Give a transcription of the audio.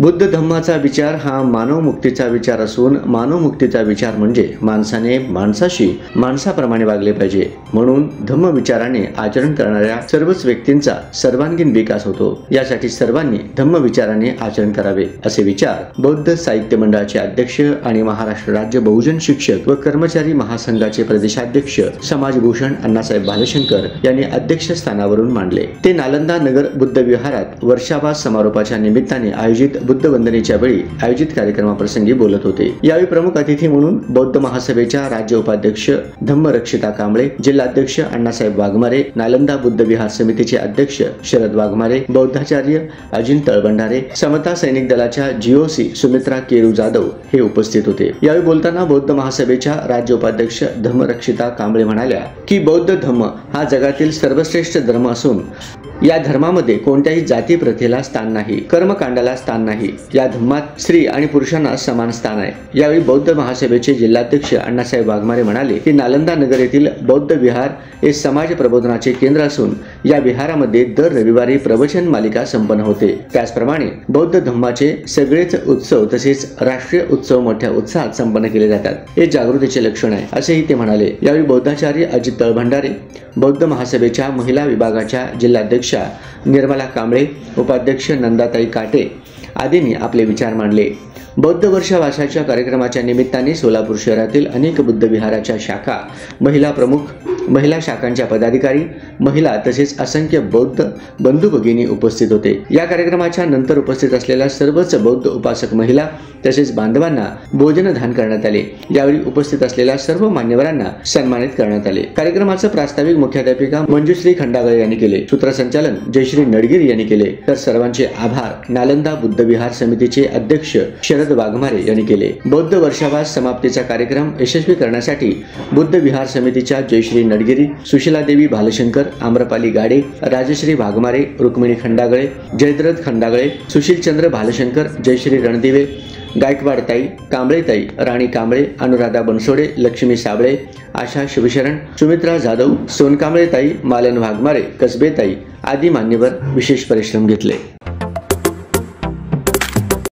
बुद्ध धम्माचा विचार हा मानव मुक्तीचा विचार असून मानव मुक्तीचा विचार म्हणजे माणसाने माणसाशी माणसाप्रमाणे वागले पाहिजे। म्हणून धम्म विचाराने आचरण करणाऱ्या सर्वच व्यक्तींचा सर्वांगीण विकास होतो। यासाठी सर्वांनी धम्म विचाराने आचरण करावे असे विचार बौद्ध साहित्य मंडळाचे अध्यक्ष आणि महाराष्ट्र राज्य बहुजन शिक्षक व कर्मचारी महासंघाचे प्रदेशाध्यक्ष समाजभूषण अण्णासाहेब भालशंकर यांनी अध्यक्षस्थानावरून मांडले। ते नालंदा नगर बुद्ध विहारात वर्षाभास समारोपाच्या निमित्ताने आयोजित बुद्ध वंदनेच्या वेळी आयोजित कार्यक्रमाप्रसंगी बोलत होते। यावेळी प्रमुख अतिथी म्हणून बौद्ध महासभेच्या राज्य उपाध्यक्ष धम्मरक्षिता कांबळे, जिल्हाध्यक्ष अण्णासाहेब वाघमारे, नालंदा बुद्ध विहार समितीचे अध्यक्ष शरद वाघमारे, बौद्धाचार्य अजिंत तळभंडारे, समता सैनिक दलाच्या जीओसी सुमित्रा केरू जाधव हे उपस्थित होते। यावेळी बोलताना बौद्ध महासभेच्या राज्य उपाध्यक्ष धम्मरक्षिता कांबळे म्हणाल्या की बौद्ध धम्म हा जगातील सर्वश्रेष्ठ धर्म असून या धर्मामध्ये कोणत्याही जाती प्रथेला स्थान नाही, कर्मकांडाला स्थान नाही। या धम्मात स्त्री आणि पुरुषांना समान स्थान आहे। यावेळी बौद्ध महासभेचे जिल्हाध्यक्ष अण्णासाहेब वाघमारे म्हणाले की नालंदा नगर येथील बौद्ध विहार हे समाज प्रबोधनाचे केंद्र असून या विहारामध्ये दर रविवारी प्रवचन मालिका संपन्न होते। त्याचप्रमाणे बौद्ध धम्माचे सगळेच उत्सव तसेच राष्ट्रीय उत्सव मोठ्या उत्साहात संपन्न केले जातात। हे जागृतीचे लक्षण आहे असेही ते म्हणाले। यावेळी बौद्धाचार्य अजित तळभंडारे, बौद्ध महासभेच्या महिला विभागाच्या जिल्हाध्यक्षा निर्मला कांबळे, उपाध्यक्ष नंदाताई काटे आदींनी आपले विचार मांडले। बौद्ध वर्षाभासाच्या कार्यक्रमाच्या निमित्ताने सोलापूर शहरातील अनेक बुद्ध विहाराच्या शाखा, महिला प्रमुख, महिला शाखांच्या पदाधिकारी, महिला तसेच असंख्य बौद्ध बंधू भगिनी उपस्थित होते। या कार्यक्रमाच्या नंतर उपस्थित असलेल्या सर्वच बौद्ध उपासक महिला तसेच बांधवांना भोजनदान करण्यात आले। यावेळी उपस्थित असलेल्या सर्व मान्यवरांना सन्मानित करण्यात आले। कार्यक्रमाचे प्रास्ताविक मुख्याध्यापिका मंजुश्री खंडागळे यांनी केले। सूत्रसंचालन जयश्री नडगिरी यांनी केले। तर सर्वांचे आभार नालंदा बुद्ध विहार समितीचे अध्यक्ष शरद वाघमारे यांनी केले। बौद्ध वर्षाभास समाप्तीचा कार्यक्रम यशस्वी करण्यासाठी बुद्ध विहार समितीच्या जयश्री नडगिरी, सुशीलादेवी भालशंकर, आम्रपाली गाडे, राजश्री वाघमारे, रुक्मिणी खंडागळे, जयद्रथ खंडागळे, सुशीलचंद्र भालशंकर, जयश्री रणदिवे, गायकवाडताई, कांबळेताई, राणी कांबळे, अनुराधा बनसोडे, लक्ष्मी साबळे, आशा शिवशरण, सुमित्रा जाधव, सोनकांबळेताई, मालन वाघमारे, कसबेताई आदी मान्यवर विशेष परिश्रम घेतले।